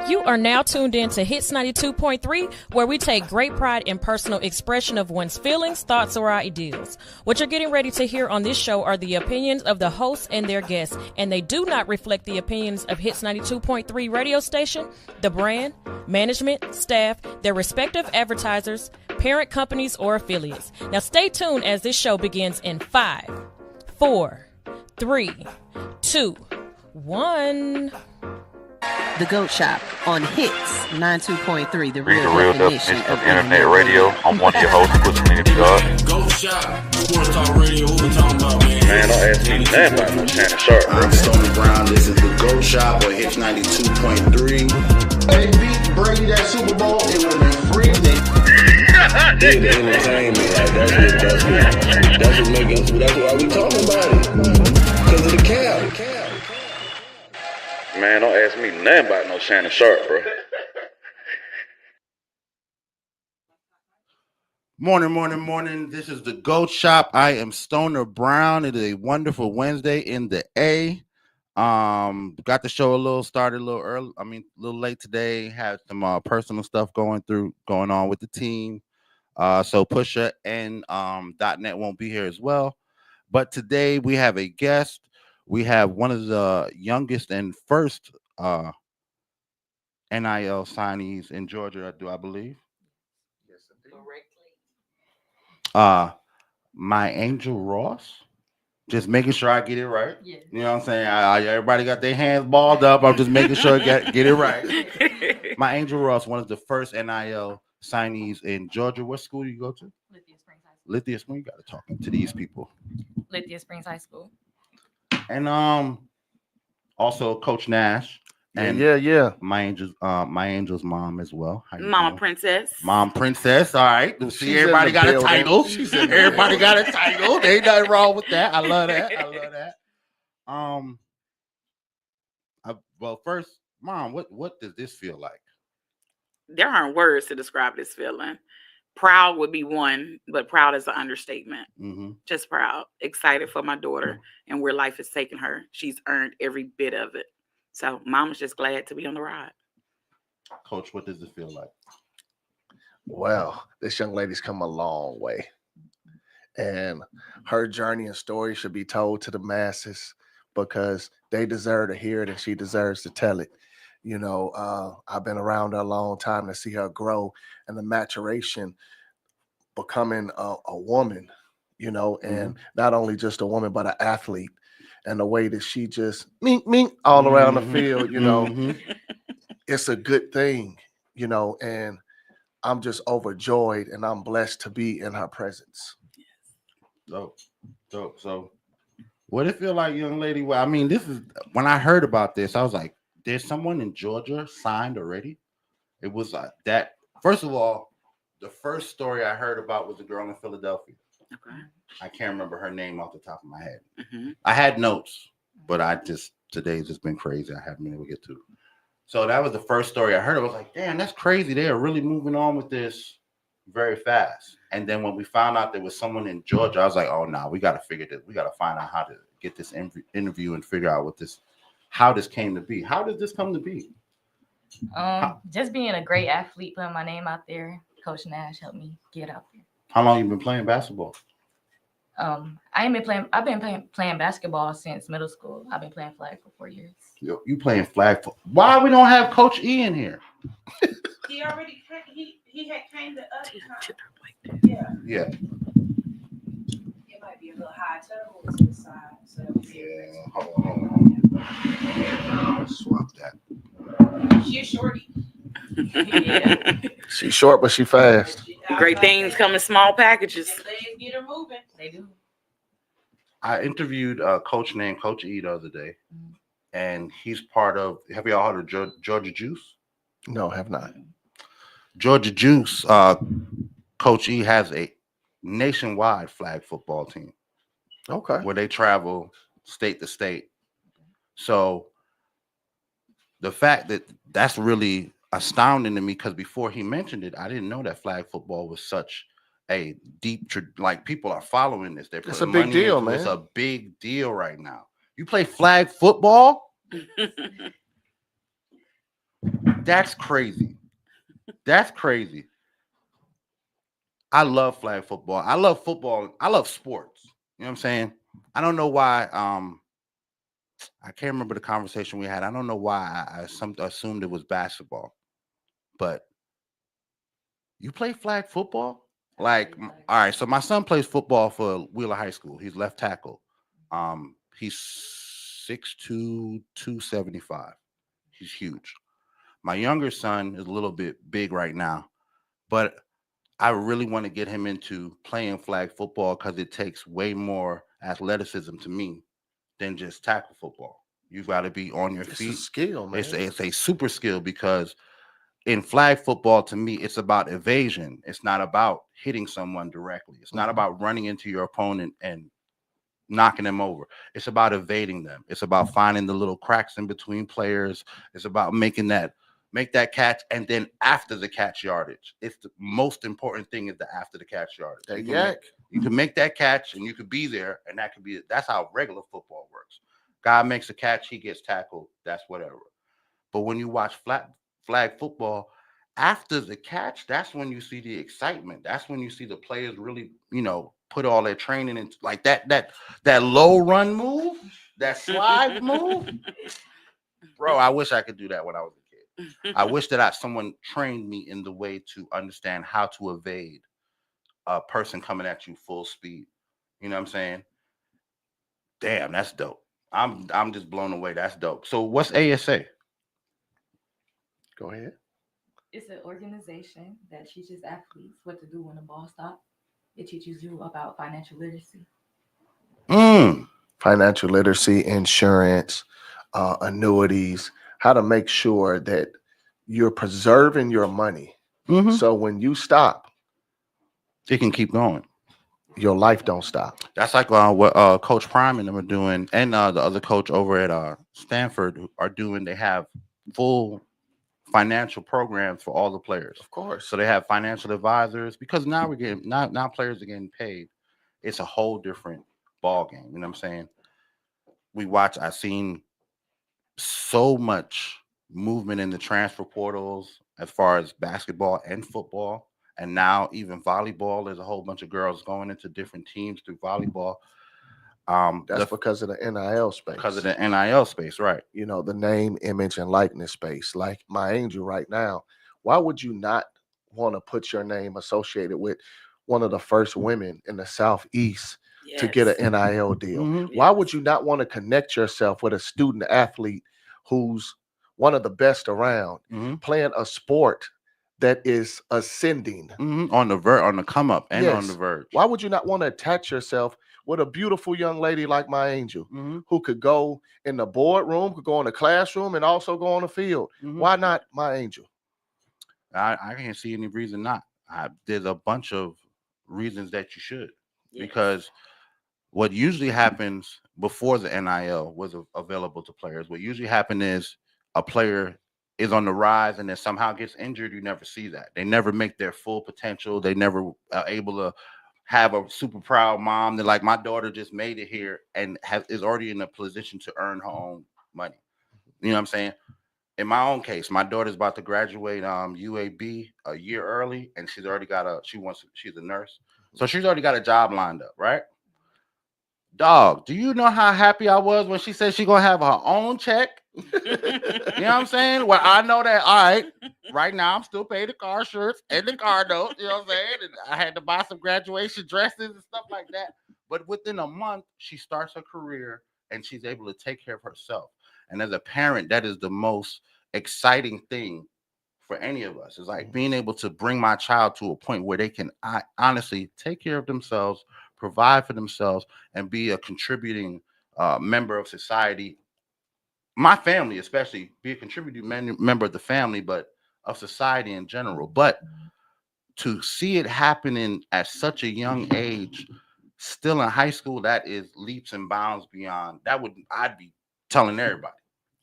You are now tuned in to Hits 92.3, where we take great pride in personal expression of one's feelings, thoughts, or ideals. What you're getting ready to hear on this show are the opinions of the hosts and their guests, and they do not reflect the opinions of Hits 92.3 radio station, the brand, management, staff, their respective advertisers, parent companies, or affiliates. Now stay tuned as this show begins in 5, 4, 3, 2, 1. The GOAT Shop on Hits 92.3, the Read real the real definition definition of internet radio. I'm one of your hosts, Pushalini Da God. GOAT Shop, Sports Talk Radio, who we talking about, man? Man, don't ask me nothing about no Shannon Sharp, bro. I'm Stony Brown. This is the GOAT Shop on Hits 92.3. They beat Brady that Super Bowl. It would have been free. The entertainment, like that's what make us. That's why we talking about it. Because of the cap. Man, don't ask me nothing about no Shannon Sharp, bro. Morning. This is the GOAT Shop. I am Stoner Brown. It is a wonderful Wednesday in the A. Got the show started a little early. A little late today. Had some personal stuff going on with the team. So Pusha and .net won't be here as well. But today we have a guest. We have one of the youngest and first NIL signees in Georgia, I believe? Yes, indeed. Correctly. My Angel Ross. Just making sure I get it right. Yeah. You know what I'm saying? Everybody got their hands balled up. I'm just making sure I get it right. My Angel Ross, one of the first NIL signees in Georgia. What school do you go to? Lithia Springs High School. Lithia Springs. You got to talk to these people. Lithia Springs High School. And also Coach Nash. And yeah. My angel's mom as well. Mama doing? Princess. Mom Princess. All right. See, everybody got a title. Everybody got a title. There ain't nothing wrong with that. I love that. Well, first, Mom, what does this feel like? There aren't words to describe this feeling. Proud would be one, but proud is an understatement. Mm-hmm. Just proud, excited for my daughter and where life has taken her. She's earned every bit of it. So Mama's just glad to be on the ride. Coach, what does it feel like? Well, this young lady's come a long way. And her journey and story should be told to the masses because they deserve to hear it and she deserves to tell it. You know, I've been around her a long time to see her grow and the maturation becoming a woman, you know, and not only just a woman, but an athlete. And the way that she just mink all around the field, you know, it's a good thing, you know, and I'm just overjoyed and I'm blessed to be in her presence. Dope. So what it feel like, young lady? Well, this is when I heard about this, I was like, there's someone in Georgia signed already. It was that. First of all, the first story I heard about was a girl in Philadelphia. Okay. I can't remember her name off the top of my head. Mm-hmm. I had notes, but today's just been crazy. I haven't been able to get to. So that was the first story I heard. I was like, damn, that's crazy. They are really moving on with this very fast. And then when we found out there was someone in Georgia, I was like, oh no, we got to figure this. We got to find out how to get this interview and figure out how this came to be. How did this come to be? Just being a great athlete, putting my name out there. Coach Nash helped me get out there. How long you been playing basketball? I've been playing basketball since middle school. I've been playing flag for 4 years. You playing flag for? Why we don't have Coach E in here? He already he had came to us. Yeah. It might be a little high turtle to the side. So Hold on. Swap that. She's shorty. Yeah. She's short, but she fast. Great things come in small packages. Legs get her moving. They do. I interviewed a coach named Coach E the other day, and he's part of. Have you all heard of Georgia Juice? No, have not. Georgia Juice. Coach E has a nationwide flag football team. Okay. Where they travel state to state. So the fact that that's really astounding to me, because before he mentioned it, I didn't know that flag football was such a deep, like people are following this. It's a big deal, man. It's a big deal right now. You play flag football? That's crazy. That's crazy. I love flag football. I love football. I love sports. You know what I'm saying? I don't know why. I can't remember the conversation we had. I don't know why I assumed it was basketball, but you play flag football? Like, all right. So my son plays football for Wheeler High School. He's left tackle. He's 6'2", 275. He's huge. My younger son is a little bit big right now, but I really want to get him into playing flag football because it takes way more athleticism to me than just tackle football. You've got to be on your feet. It's a skill, man. It's a super skill because in flag football, to me, it's about evasion. It's not about hitting someone directly. It's not about running into your opponent and knocking them over. It's about evading them. It's about finding the little cracks in between players. It's about make that catch, and then after the catch yardage. It's the most important thing is the after the catch yardage. You can make that catch and you could be there, and that's how regular football works. Guy makes a catch, he gets tackled, that's whatever. But when you watch flag football, after the catch, that's when you see the excitement. That's when you see the players really, put all their training into like that low run move, that slide move. Bro, I wish I could do that when I was a kid. I wish that someone trained me in the way to understand how to evade a person coming at you full speed. You know what I'm saying? Damn, that's dope. I'm just blown away. That's dope. So what's ASA? Go ahead. It's an organization that teaches athletes what to do when the ball stops. It teaches you about financial literacy. Financial literacy, insurance, annuities, how to make sure that you're preserving your money. So when you stop, it can keep going. Your life don't stop. That's like what Coach Prime and them are doing, and the other coach over at Stanford are doing. They have full financial programs for all the players. Of course. So they have financial advisors because now now players are getting paid. It's a whole different ball game. You know what I'm saying? I've seen so much movement in the transfer portals as far as basketball and football. And now even volleyball, there's a whole bunch of girls going into different teams through volleyball. That's because of the NIL space. Because of the NIL space, right. The name, image, and likeness space. Like my angel right now, why would you not want to put your name associated with one of the first women in the Southeast to get an NIL deal? Why would you not want to connect yourself with a student athlete who's one of the best around, playing a sport that is ascending on the come up and on the verge? Why would you not want to attach yourself with a beautiful young lady like my angel who could go in the boardroom, could go in the classroom, and also go on the field? Why not my angel? I can't see any reason not. There's a bunch of reasons that you should, because what usually happens before the NIL was available to players, what usually happens is a player is on the rise and then somehow gets injured. You never see that. They never make their full potential. They never are able to have a super proud mom that, like, my daughter just made it here and is already in a position to earn her own money. You know what I'm saying? In my own case, my daughter's about to graduate UAB a year early, and she's already got she's a nurse. So she's already got a job lined up, right? Dog, do you know how happy I was when she said she's gonna have her own check? You know what I'm saying? Well, I know that, all right, right now I'm still paying the car shirts and the car note, you know what I'm saying? And I had to buy some graduation dresses and stuff like that. But within a month, she starts her career and she's able to take care of herself. And as a parent, that is the most exciting thing for any of us. It's like being able to bring my child to a point where they can honestly take care of themselves, provide for themselves, and be a contributing member of society. My family, especially, be a contributing member of the family, but of society in general. But to see it happening at such a young age, still in high school, that is leaps and bounds beyond. I'd be telling everybody.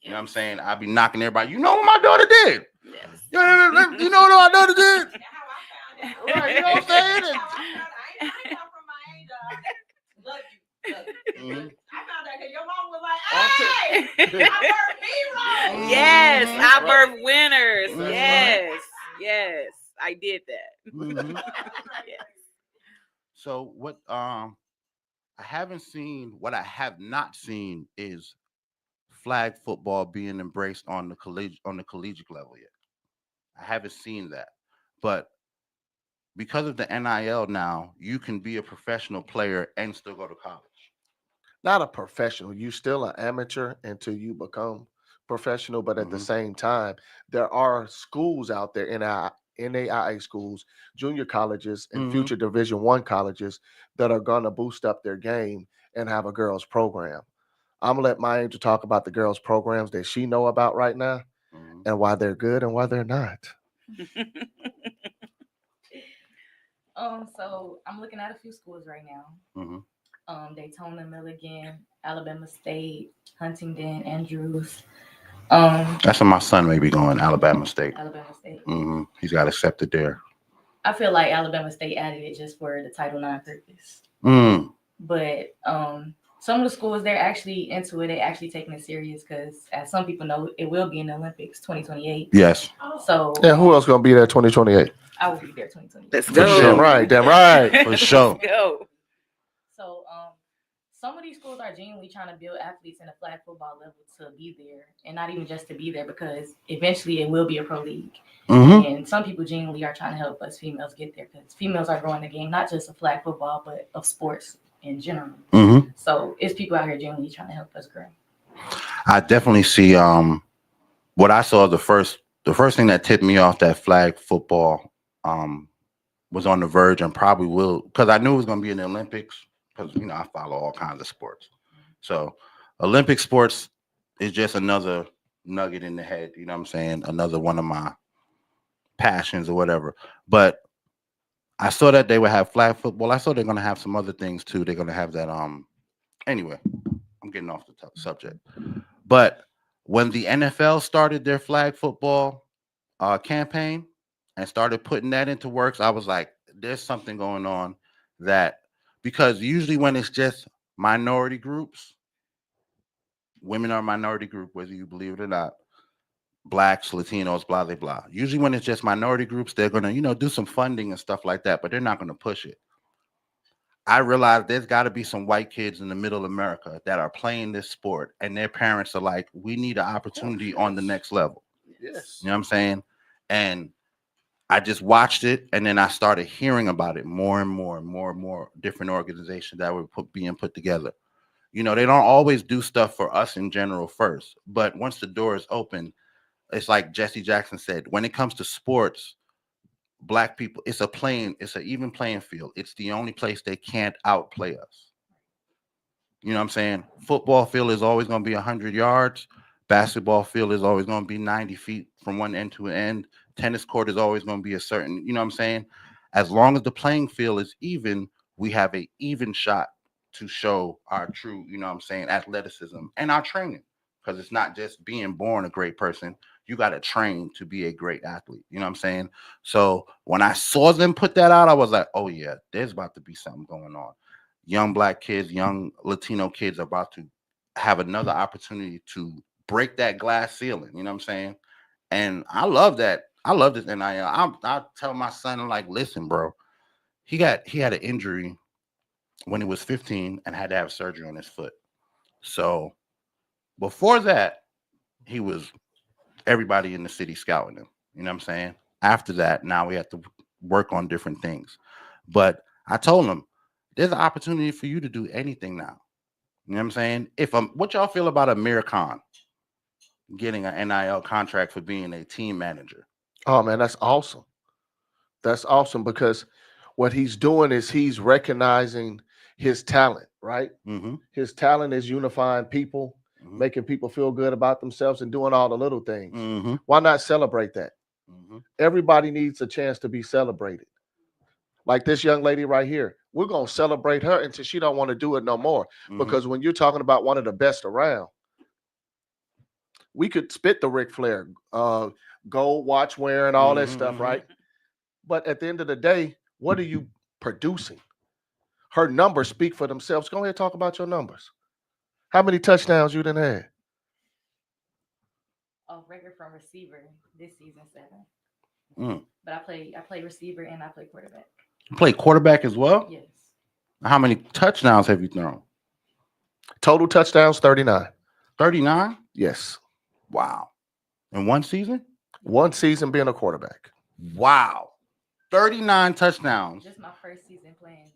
You know what I'm saying? I'd be knocking everybody. You know what my daughter did? Yes. You know what my daughter did? Right, you know what I'm saying? I found out that your mom was like, "Hey, I birthed me wrong." Yes, I birthed winners. I did that. Mhm. Yes. So what I haven't seen, what I have not seen is flag football being embraced on the collegiate level yet. I haven't seen that. But because of the NIL now, you can be a professional player and still go to college. Not a professional. You still an amateur until you become professional. But at the Mhm. same time, there are schools out there, NAIA schools, junior colleges, and Mhm. future Division I colleges that are going to boost up their game and have a girls program. I'm gonna let my angel talk about the girls programs that she know about right now Mhm. and why they're good and why they're not. So I'm looking at a few schools right now. Mhm. Daytona, Milligan, Alabama State, Huntingdon, Andrews. That's where my son may be going, Alabama State. Alabama State. He's got accepted there. I feel like Alabama State added it just for the Title IX purpose. Mm. But some of the schools, they're actually into it. They're actually taking it serious because, as some people know, it will be in the Olympics 2028. Yes. So Yeah, who else gonna be there 2028? I will be there 2028. Let's For go. sure. Damn right, damn right. For sure. Let's go. So some of these schools are genuinely trying to build athletes in the flag football level to be there, and not even just to be there, because eventually it will be a pro league. Mhm. And some people genuinely are trying to help us females get there, because females are growing the game, not just of flag football, but of sports in general. Mhm. So it's people out here genuinely trying to help us grow. I definitely see what I saw the first thing that tipped me off that flag football was on the verge, and probably will, because I knew it was going to be in the Olympics, because I follow all kinds of sports. So Olympic sports is just another nugget in the head, you know what I'm saying? Another one of my passions or whatever. But I saw that they would have flag football. I saw they're going to have some other things too. They're going to have that anyway, I'm getting off the subject. But when the NFL started their flag football campaign and started putting that into works, I was like, there's something going on, that because usually when it's just minority groups, women are a minority group, whether you believe it or not, blacks, Latinos, blah, blah, blah. Usually when it's just minority groups, they're going to, do some funding and stuff like that, but they're not going to push it. I realized there's got to be some white kids in the middle America that are playing this sport, and their parents are like, we need an opportunity on the next level. Yes. You know what I'm saying? And I just watched it, and then I started hearing about it more and more different organizations that were being put together. They don't always do stuff for us in general first, but once the door is open, it's like Jesse Jackson said, when it comes to sports, Black people, it's an even playing field. It's the only place they can't outplay us. You know what I'm saying? Football field is always going to be 100 yards. Basketball field is always going to be 90 feet from one end to an end. Tennis court is always going to be a certain, you know what I'm saying? As long as the playing field is even, we have an even shot to show our true, you know what I'm saying, athleticism and our training. Because it's not just being born a great person. You got to train to be a great athlete. You know what I'm saying? So when I saw them put that out, I was like, oh, yeah, there's about to be something going on. Young Black kids, young Latino kids are about to have another opportunity to break that glass ceiling. You know what I'm saying? And I love that. I love this. And I tell my son, I'm like, listen, bro, he had an injury when he was 15 and had to have surgery on his foot. So before that, he was everybody in the city scouting him. You know what I'm saying? After that, now we have to work on different things. But I told him, there's an opportunity for you to do anything now. You know what I'm saying? What y'all feel about Amir Khan getting an NIL contract for being a team manager? Oh man, that's awesome. That's awesome, because what he's doing is he's recognizing his talent, right? Mm-hmm. His talent is unifying people, making people feel good about themselves, and doing all the little things. Mm-hmm. Why not celebrate that? Mm-hmm. Everybody needs a chance to be celebrated. Like this young lady right here, we're going to celebrate her until she don't want to do it no more. Mm-hmm. Because when you're talking about one of the best around, we could spit the Ric Flair, gold watch wearing, all that stuff, right? But at the end of the day, what are you producing? Her numbers speak for themselves. Go ahead and talk about your numbers. How many touchdowns you done had? Record from receiver this season, 7. But I play receiver and I play quarterback. You play quarterback as well? Yes. How many touchdowns have you thrown? Total touchdowns, 39. 39? Yes. Wow. In one season? One season being a quarterback. Wow. 39 touchdowns. Just my first season playing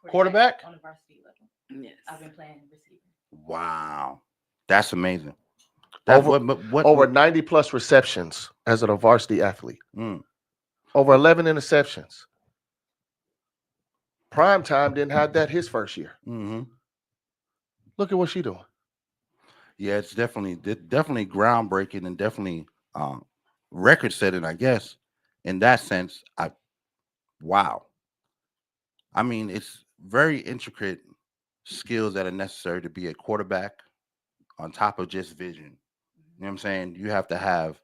quarterback on the varsity level. Yes. I've been playing receiver. Wow. That's amazing. Over 90 plus receptions as a varsity athlete. Over 11 interceptions. Prime time didn't have that his first year. Look at what she's doing. Yeah, it's definitely groundbreaking and definitely record setting, I guess. In that sense, wow. I mean, it's very intricate skills that are necessary to be a quarterback on top of just vision. You know what I'm saying? You have to have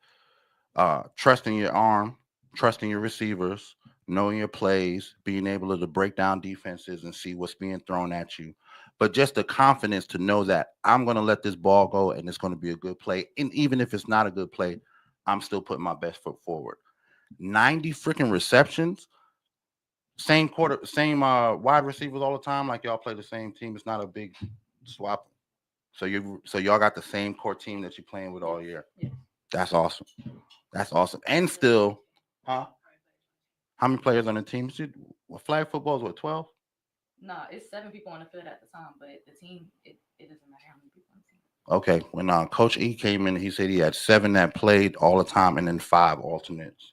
trust in your arm, trust in your receivers, knowing your plays, being able to break down defenses and see what's being thrown at you. But just the confidence to know that I'm going to let this ball go and it's going to be a good play. And even if it's not a good play, I'm still putting my best foot forward. 90 freaking receptions. Same wide receivers all the time. Like y'all play the same team. It's not a big swap. So y'all got the same core team that you're playing with all year. Yeah. That's awesome. That's awesome. And still, how many players on the team? Flag football is what, 12? No, it's 7 people on the field at the time, but the team, it doesn't matter how many people on the team. Okay. When Coach E came in, he said he had 7 that played all the time and then 5 alternates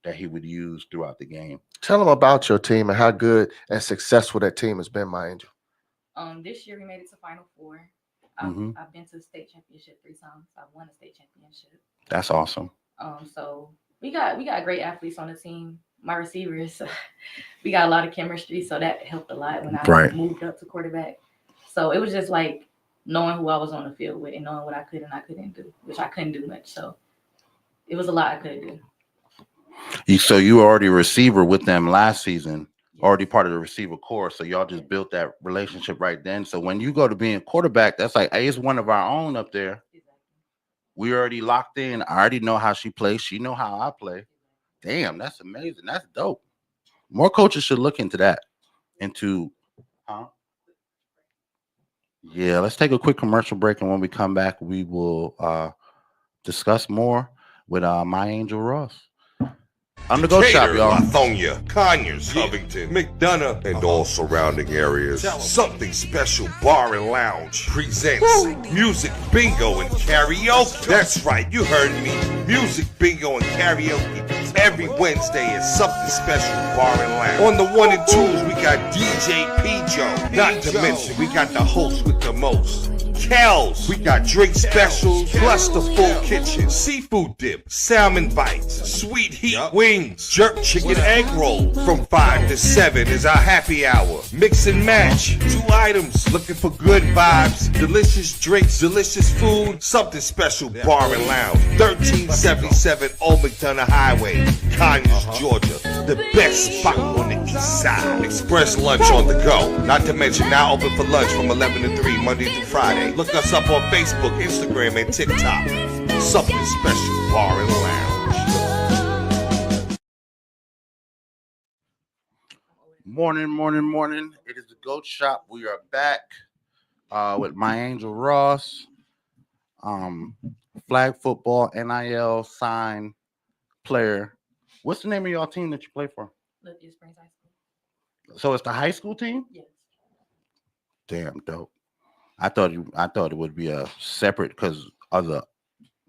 that he would use throughout the game. Tell them about your team and how good and successful that team has been, my angel. This year we made it to Final Four. I've been to the state championship 3 times. I've won a state championship. That's awesome. So we got great athletes on the team. My receivers, we got a lot of chemistry, so that helped a lot when I moved up to quarterback. So it was just like knowing who I was on the field with and knowing what I could and I couldn't do, which I couldn't do much. So it was a lot I couldn't do. So you were already a receiver with them last season, already part of the receiver core. So y'all just built that relationship right then. So when you go to being a quarterback, that's like, hey, it's one of our own up there. We already locked in. I already know how she plays. She know how I play. Damn, that's amazing. That's dope. More coaches should look into that. Yeah, let's take a quick commercial break. And when we come back, we will discuss more with my Angel Ross. I'm the GOAT Shop, y'all. Lithonia, Conyers, Covington, McDonough, and all surrounding areas. Something Special Bar and Lounge presents Music Bingo and Karaoke. That's right, you heard me. Music Bingo and Karaoke every Wednesday at Something Special Bar and Lounge. On the 1 and 2s, we got DJ P-Joe. Not to mention, we got the host with the most. Kells, we got drink specials, plus the full kitchen, seafood dip, salmon bites, sweet heat wings, jerk chicken egg roll. From 5 to 7 is our happy hour. Mix and match, 2 items, looking for good vibes, delicious drinks, delicious food. Something Special Bar and Lounge, 1377 Old McDonough Highway, Conyers, Georgia. The best spot on the east side. Express lunch on the go. Not to mention now open for lunch from 11 to 3 Monday through Friday. Look us up on Facebook, Instagram, and TikTok. Something Special Bar and Lounge. Morning. It is the GOAT Shop. We are back with my Angel Ross. Flag football, NIL, sign player. What's the name of y'all team that you play for? Lithia Springs High School. So it's the high school team? Yes. Damn dope. I thought it would be a separate, because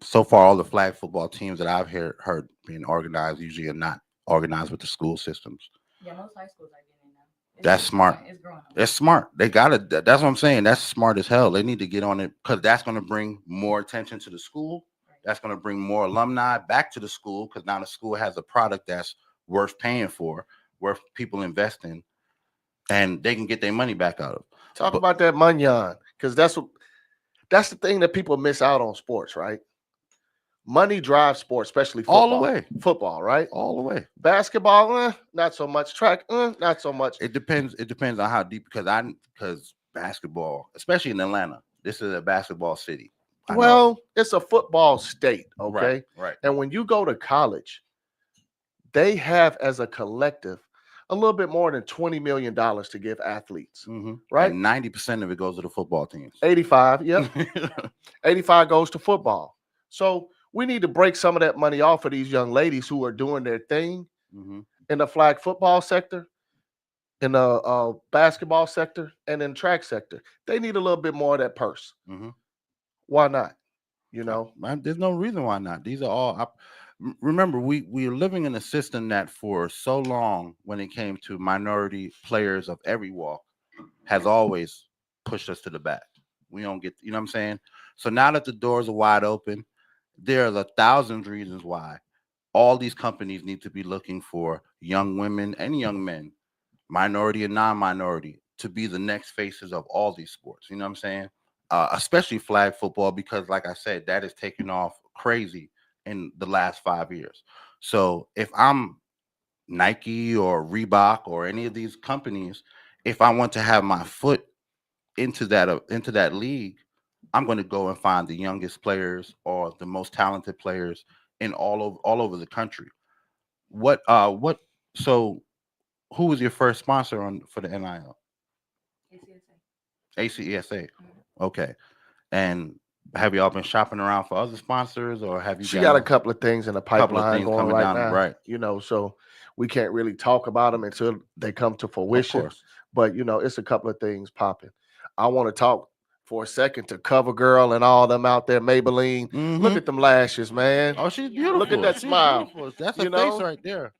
so far all the flag football teams that I've heard being organized usually are not organized with the school systems. Yeah, most high schools are getting in now. That's smart. It's growing. It's smart. They got it. That's what I'm saying. That's smart as hell. They need to get on it, because that's going to bring more attention to the school. That's going to bring more alumni back to the school, because now the school has a product that's worth paying for, worth people investing, and they can get their money back out of. Talk about that manyan, because that's the thing that people miss out on sports, right? Money drives sports, especially football. All the way. Football, right? All the way. Basketball, not so much. Track, not so much. It depends on how deep, because basketball, especially in Atlanta, this is a basketball city. Well, it's a football state, okay? Right. And when you go to college, they have as a collective a little bit more than $20 million to give athletes, right? And 90% of it goes to the football teams. 85, yep. 85 goes to football. So we need to break some of that money off for these young ladies who are doing their thing in the flag football sector, in the basketball sector, and in track sector. They need a little bit more of that purse. Why not? You know, there's no reason why not. These are all. Remember, we're living in a system that for so long, when it came to minority players of every walk, has always pushed us to the back. We don't get, you know what I'm saying? So now that the doors are wide open, there's 1,000 reasons why all these companies need to be looking for young women and young men, minority and non-minority, to be the next faces of all these sports. You know what I'm saying? Especially flag football, because like I said, that is taking off crazy in the last 5 years. So if I'm Nike or Reebok or any of these companies, if I want to have my foot into that league, I'm going to go and find the youngest players or the most talented players in all over the country. So who was your first sponsor for the NIL? ACESA. Okay. And have y'all been shopping around for other sponsors, or have you? She got a couple of things in the pipeline going right down, now, right? You know, so we can't really talk about them until they come to fruition. But you know, it's a couple of things popping. I want to talk for a second to CoverGirl and all them out there, Maybelline. Look at them lashes, man. Oh, she's beautiful. Look at that smile. Beautiful. That's a face right there.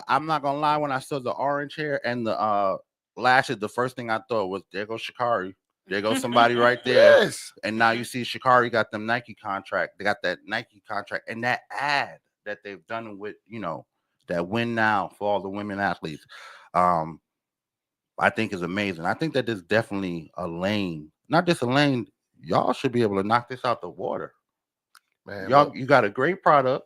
I'm not gonna lie, when I saw the orange hair and the lashes, the first thing I thought was, there goes Sha'Carri. There goes somebody right there. Yes. And now you see Sha'Carri got them Nike contract. They got that Nike contract, and that ad that they've done with, that Win Now for all the women athletes, I think is amazing. I think that there's definitely a lane, not just a lane. Y'all should be able to knock this out the water. Man, you got a great product.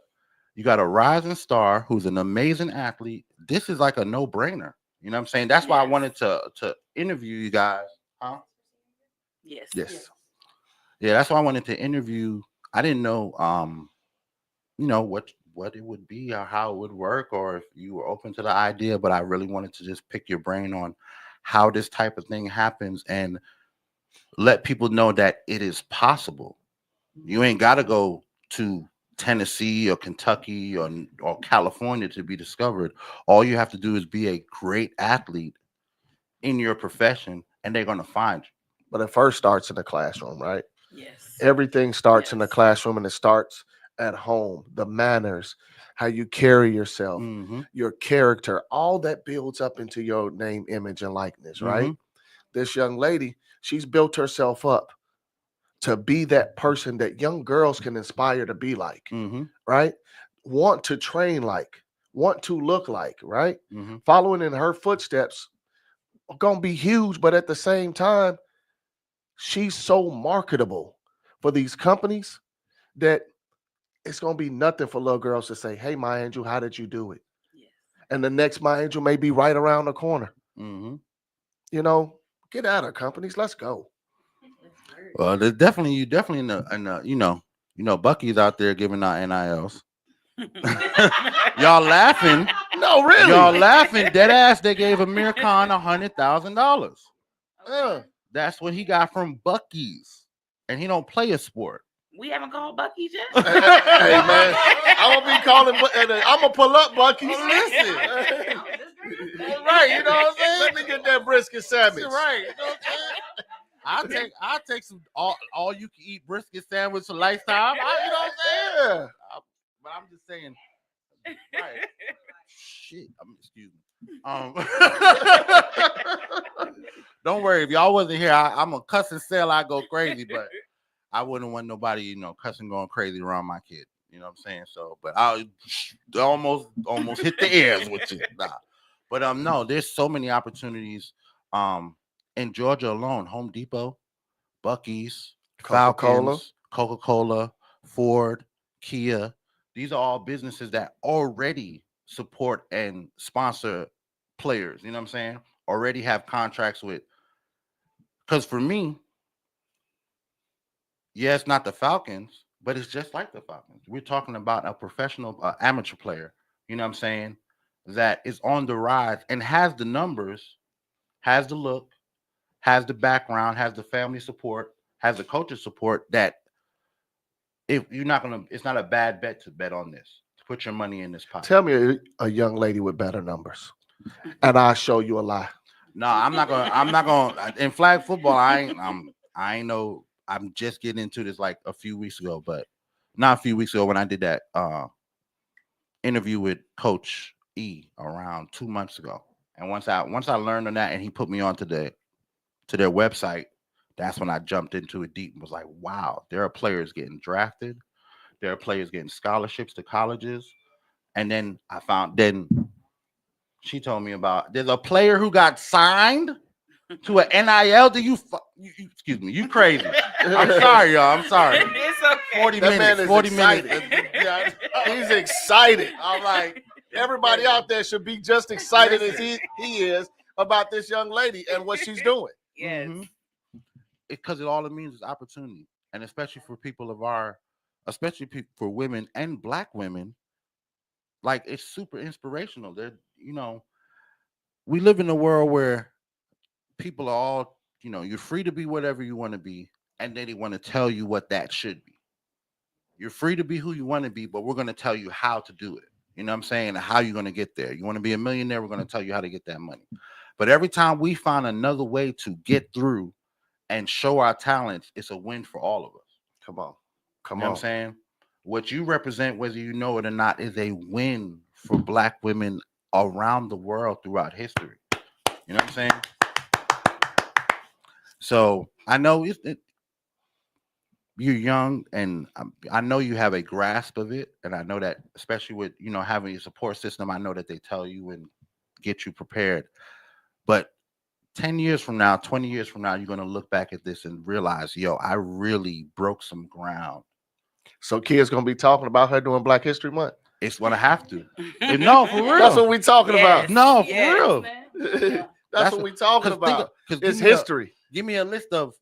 You got a rising star who's an amazing athlete. This is like a no-brainer. You know what I'm saying? That's why I wanted to interview you guys. Huh? Yes. Yeah, that's why I wanted to interview. I didn't know what it would be or how it would work, or if you were open to the idea, but I really wanted to just pick your brain on how this type of thing happens and let people know that it is possible. You ain't got to go to Tennessee or Kentucky or California to be discovered. All you have to do is be a great athlete in your profession, and they're going to find you. But it first starts in the classroom, right? Yes. Everything starts in the classroom, and it starts at home. The manners, how you carry yourself, your character, all that builds up into your name, image, and likeness, right? This young lady, she's built herself up to be that person that young girls can inspire to be like, right? Want to train like, want to look like, right? Following in her footsteps are going to be huge, but at the same time, she's so marketable for these companies that it's going to be nothing for little girls to say, hey, my angel, how did you do it? Yes. And the next my angel may be right around the corner. You know, get out of companies. Let's go. Well, there's definitely in the Bucky's out there giving out NILs. Y'all laughing? No, really? Y'all laughing? Dead ass. They gave Amir Khan $100,000. That's what he got from Bucky's, and he don't play a sport. We haven't called Bucky's yet. Hey man, I'm gonna be calling. I'm gonna pull up Bucky's. Listen, right? You know what I'm saying? Let me get that brisket sandwich. Right? You know what I'm saying? I'll take some all you can eat brisket sandwich for lifetime. You know what I'm saying? But I'm just saying. Right. Shit. Excuse me. Don't worry, if y'all wasn't here, I'm a cuss and sell. I go crazy, but I wouldn't want nobody, cussing going crazy around my kid. You know what I'm saying? So, but I almost hit the airs with you. Nah. But no, there's so many opportunities. In Georgia alone, Home Depot, Bucky's, Falcons, Coca-Cola, Ford, Kia. These are all businesses that already support and sponsor players. You know what I'm saying? Already have contracts with. Because for me, yeah, it's not the Falcons, but it's just like the Falcons. We're talking about a professional amateur player you know what I'm saying, that is on the rise and has the numbers, has the look, has the background, has the family support, has the coach's support, that if you're not gonna, it's not a bad bet to bet on this, to put your money in this pot. Tell me a young lady with better numbers, and I'll show you a lie. No, I'm not gonna. In flag football, I ain't know. I'm just getting into this like a few weeks ago, but not a few weeks ago when I did that interview with Coach E around 2 months ago. And once I learned on that, and he put me on to their website, that's when I jumped into it deep and was like, wow, there are players getting drafted, there are players getting scholarships to colleges, and then she told me about there's a player who got signed to an NIL. Excuse me, you crazy. I'm sorry, y'all. I'm sorry. It's okay. 40 That minutes. man is 40 excited. minutes. Yeah, he's excited. I'm like, everybody out there should be just excited as he is about this young lady and what she's doing. Yes. Because all it means is opportunity. And especially for people of especially for women and black women, like it's super inspirational. They're, we live in a world where people are all, you're free to be whatever you want to be, and then they want to tell you what that should be. You're free to be who you want to be, but we're going to tell you how to do it. You know what I'm saying? And how you're going to get there. You want to be a millionaire, we're going to tell you how to get that money. But every time we find another way to get through and show our talents, it's a win for all of us. Come on. You know what I'm saying? What you represent, whether you know it or not, is a win for black women around the world throughout history. You know what I'm saying? So I know you're young, and I know you have a grasp of it, and I know that, especially with having a support system, I know that they tell you and get you prepared. But 10 years from now, 20 years from now, you're going to look back at this and realize, I really broke some ground. So kids going to be talking about her during Black History Month? It's going to have to. No, for real. That's what we talking about. No, for real. That's what we talking about. It's history. Give me a list of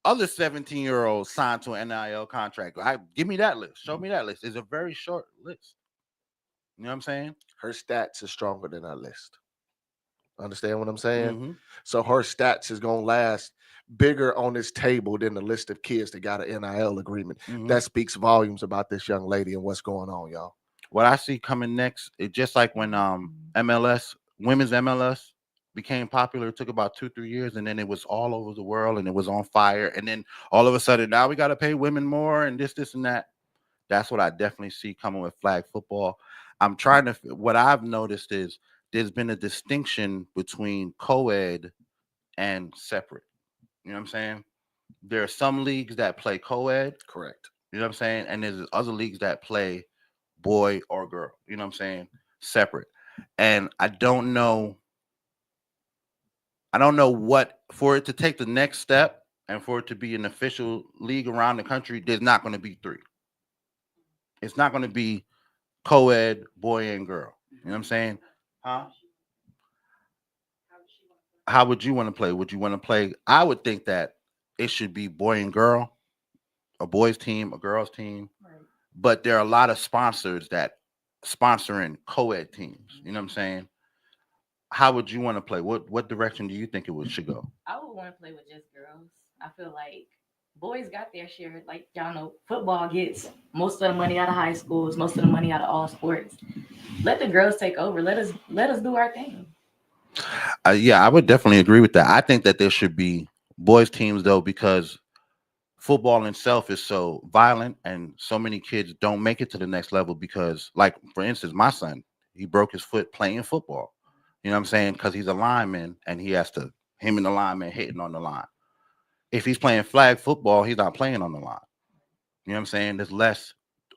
other 17-year-olds signed to an NIL contract. Give me that list. Show me that list. It's a very short list. You know what I'm saying? Her stats are stronger than our list. Understand what I'm saying? So her stats is going to last bigger on this table than the list of kids that got an NIL agreement. That speaks volumes about this young lady and what's going on, y'all. What I see coming next, it's just like when women's MLS became popular. It took about 2-3 years, and then it was all over the world, and it was on fire. And then all of a sudden, now we got to pay women more, and this, and that. That's what I definitely see coming with flag football. What I've noticed is there's been a distinction between co-ed and separate. You know what I'm saying? There are some leagues that play co-ed. Correct. You know what I'm saying? And there's other leagues that play boy or girl. You know what I'm saying? Separate. And I don't know what, for it to take the next step and for it to be an official league around the country, there's not going to be 3. It's not going to be co-ed, boy and girl. You know what I'm saying? Huh? How would you want to play? Would you want to play? I would think that it should be boy and girl, a boys team, a girls team. Right. But there are a lot of sponsors that sponsoring co-ed teams. You know what I'm saying? How would you want to play? What direction do you think should go? I would want to play with just girls. I feel like boys got their share. Like y'all know, football gets most of the money out of high schools, most of the money out of all sports. Let the girls take over. Let us do our thing. Yeah, I would definitely agree with that. I think that there should be boys teams though, because football in itself is so violent, and so many kids don't make it to the next level because, like, for instance, my son, he broke his foot playing football. You know what I'm saying? Because he's a lineman, and him and the lineman hitting on the line. If he's playing flag football, he's not playing on the line. You know what I'm saying? There's less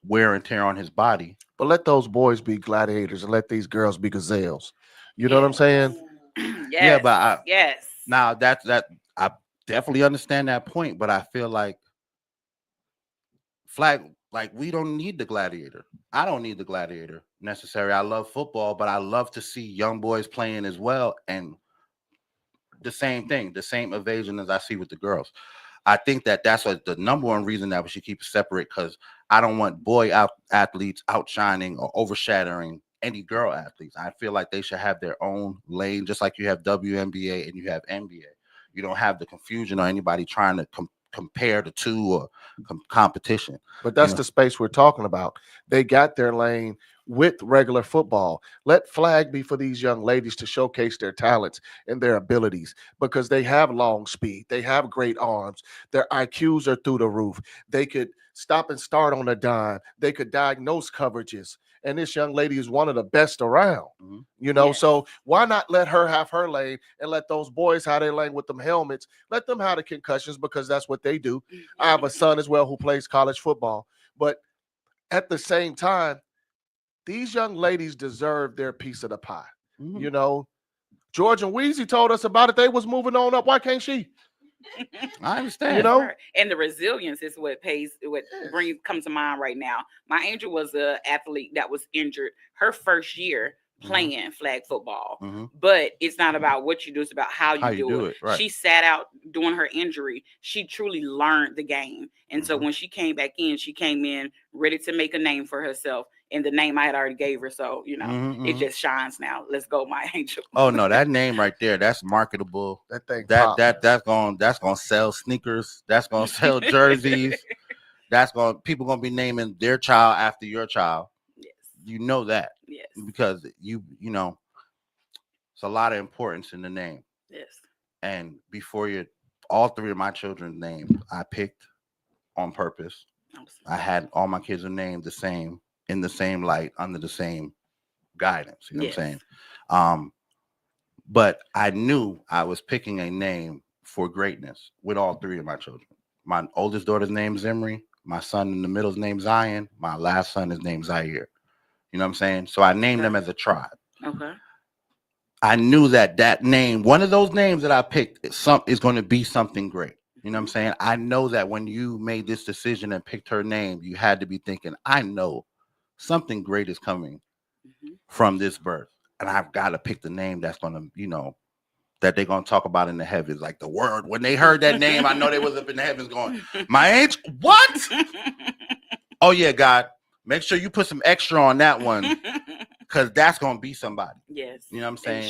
wear and tear on his body. But let those boys be gladiators and let these girls be gazelles. You know what I'm saying? Yes. Yeah, but yes. Now that I definitely understand that point, but I feel like we don't need the gladiator. I don't need the gladiator necessarily. I love football, but I love to see young boys playing as well, and the same thing, the same evasion as I see with the girls. I think that that's the number one reason that we should keep it separate, because I don't want boy athletes outshining or overshadowing any girl athletes. I feel like they should have their own lane, just like you have WNBA and you have NBA. You don't have the confusion or anybody trying to compare the two or competition. But that's the space we're talking about. They got their lane with regular football. Let flag be for these young ladies to showcase their talents and their abilities, because they have long speed. They have great arms. Their IQs are through the roof. They could stop and start on a dime. They could diagnose coverages. And this young lady is one of the best around, So why not let her have her lane and let those boys have their lane with them helmets? Let them have the concussions, because that's what they do. I have a son as well who plays college football. But at the same time, these young ladies deserve their piece of the pie. George and Weezy told us about it. They was moving on up. Why can't she? I understand. And the resilience is what comes to mind right now. My angel was an athlete that was injured her first year playing flag football, but it's not about what you do, it's about how you do it. Right. She sat out during her injury. She truly learned the game, and so when she came back in, she came in ready to make a name for herself, and the name I had already gave her, so it just shines now. Let's go, my angel. Oh no, that name right there, that's marketable. That thing that's gonna sell sneakers, that's gonna sell jerseys, people gonna be naming their child after your child. You know that. Yes. Because you know, it's a lot of importance in the name. Yes. And before all three of my children's names, I picked on purpose. I had all my kids are named the same, in the same light, under the same guidance. You know what I'm saying? But I knew I was picking a name for greatness with all three of my children. My oldest daughter's name is Emery. My son in the middle's name Zion. My last son is named Zaire. You know what I'm saying? So I named them as a tribe. Okay. I knew that name, one of those names that I picked, is going to be something great. You know what I'm saying? I know that when you made this decision and picked her name, you had to be thinking, I know something great is coming from this birth. And I've got to pick the name that's going to, that they're going to talk about in the heavens. Like the word, when they heard that name, I know they was up in the heavens going, my angel, what? Oh yeah, God. Make sure you put some extra on that one, because that's gonna be somebody. Yes. You know what I'm saying?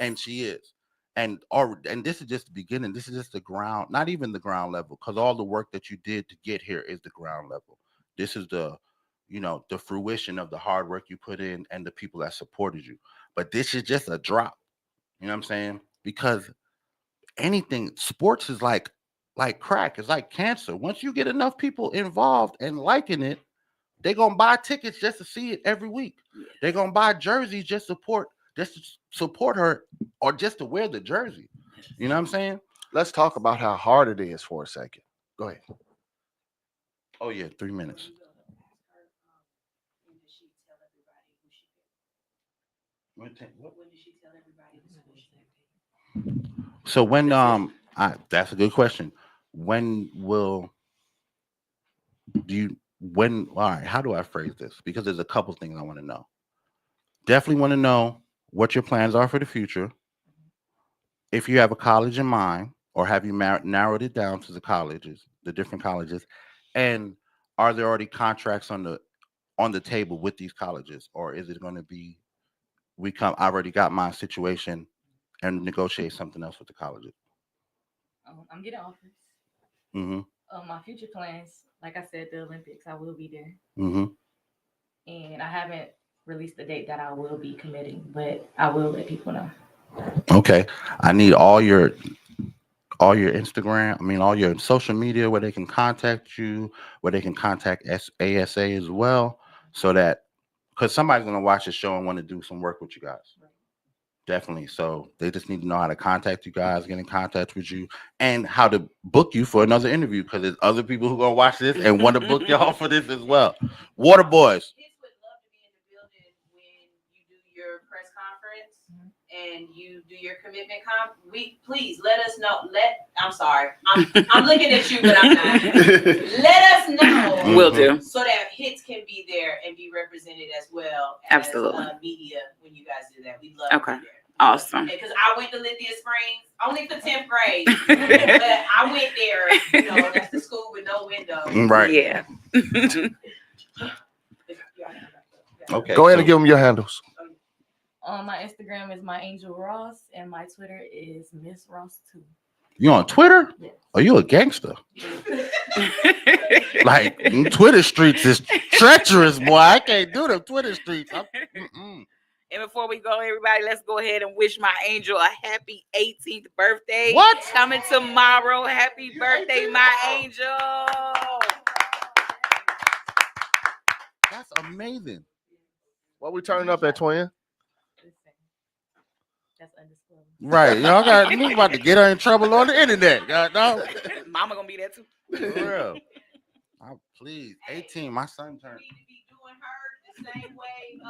And she is. And this is just the beginning. This is just the ground, not even the ground level, because all the work that you did to get here is the ground level. This is the fruition of the hard work you put in and the people that supported you. But this is just a drop. You know what I'm saying? Because sports is like crack. It's like cancer. Once you get enough people involved and liking it, they're going to buy tickets just to see it every week. They're going to buy jerseys just to support her, or just to wear the jersey. You know what I'm saying? Let's talk about how hard it is for a second. Go ahead. Oh, yeah, 3 minutes. So that's a good question. All right, how do I phrase this? Because there's a couple things I want to know. Definitely want to know what your plans are for the future. If you have a college in mind, or have you narrowed it down to the different colleges, and are there already contracts on the table with these colleges, or is it going to be I already got my situation and negotiate something else with the colleges? I'm getting offers. My future plans, like I said, the Olympics, I will be there. And I haven't released the date that I will be committing, but I will let people know. Okay. I need all your Instagram, all your social media, where they can contact you, where they can contact ASA as well, so that, because somebody's going to watch the show and want to do some work with you guys. Definitely. So they just need to know how to contact you guys, get in contact with you, and how to book you for another interview, because there's other people who are going to watch this and want to book y'all for this as well. Water Boys. Kids would love to be in the building when you do your press conference and you do your commitment please let us know. I'm sorry. I'm looking at you, but I'm not. Let us know. Will do. So that hits can be there and be represented as well as media when you guys do that. We'd love to be there. Awesome. Because I went to Lithia Springs only for 10th grade, but I went there. That's the school with no windows. Right. Yeah. Okay. Go ahead and give them your handles. My Instagram is my Angel Ross, and my Twitter is Miss Ross 2. You on Twitter? Yes. Are you a gangster? Like Twitter streets is treacherous, boy. I can't do them Twitter streets. And before we go, everybody, let's go ahead and wish my angel a happy 18th birthday. What? Coming tomorrow. Happy birthday, my angel. That's amazing. What we turning up at, twin? That's undisclosed. Right. Y'all got me about to get her in trouble on the internet. No. Mama gonna be there too. For real. Oh, please. 18. My son turned. We need to be doing her the same way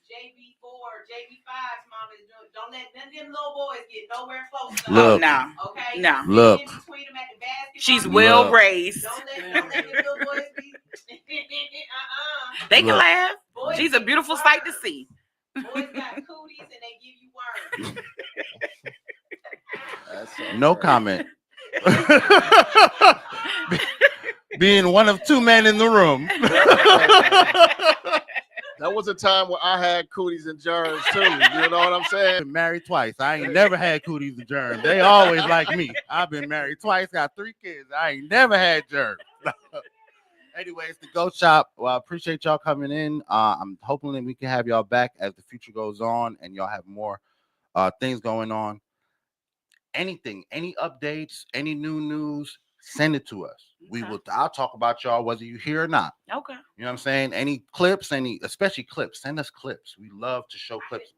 JB4, JB5's mom is doing. Don't let none of them little boys get nowhere close to her. Look. No. Okay? No. Look. In between them at the basketball. She's well raised. Don't let them little boys be. They can Look. laugh. Boys She's a give beautiful you sight to words. see. Boys got cooties and they give you words. No comment. Being one of two men in the room. That was a time where I had cooties and germs too. You know what I'm saying? Been married twice. I ain't never had cooties and germs. They always like me. I've been married twice, got 3 kids. I ain't never had germs. Anyways, the GOAT Shop. Well, I appreciate y'all coming in. I'm hoping that we can have y'all back as the future goes on and y'all have more things going on. Anything, any updates, any new news, send it to us. I'll talk about y'all whether you hear or not. Okay. You know what I'm saying? Any clips, especially clips. Send us clips. We love to show clips.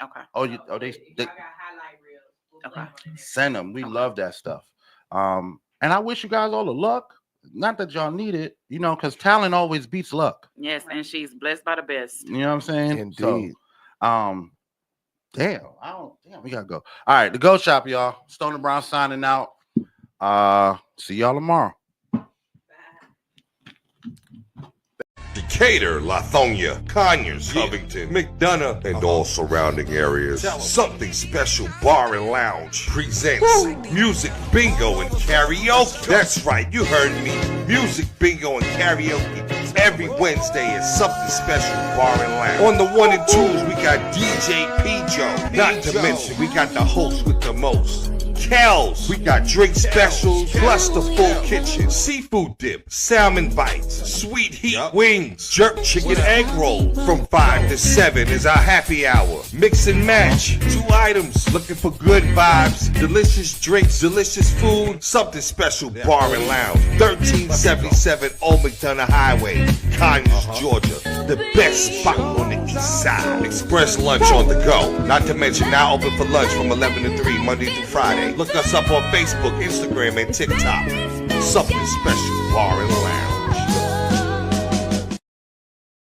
Okay. They Y'all got highlight reels. Okay. send them. We love that stuff. And I wish you guys all the luck. Not that y'all need it, because talent always beats luck. Yes, and she's blessed by the best. You know what I'm saying? Indeed. So, damn, we gotta go. All right, the GOAT Shop, y'all. Stoner Brown signing out. See y'all tomorrow. Decatur, Lithonia, Conyers, Covington, McDonough, and all surrounding areas. Something Special Bar and Lounge presents Music Bingo and Karaoke. That's right, you heard me. Music Bingo and Karaoke. Every Wednesday is Something Special Bar and Lounge. On the 1 and 2s, we got DJ P-Joe. Not to mention, we got the host with the most. Kells, we got drink specials, plus the full kitchen, seafood dip, salmon bites, sweet heat wings, jerk chicken egg roll. From 5 to 7 is our happy hour. Mix and match, 2 items, looking for good vibes, delicious drinks, delicious food, Something Special Bar and Lounge. 1377 Old McDonough Highway, Conyers, Georgia. The best spot on the east side. Express lunch on the go. Not to mention now open for lunch from 11 to 3, Monday through Friday. Look us up on Facebook, Instagram, and TikTok. Something Special Bar and Lounge.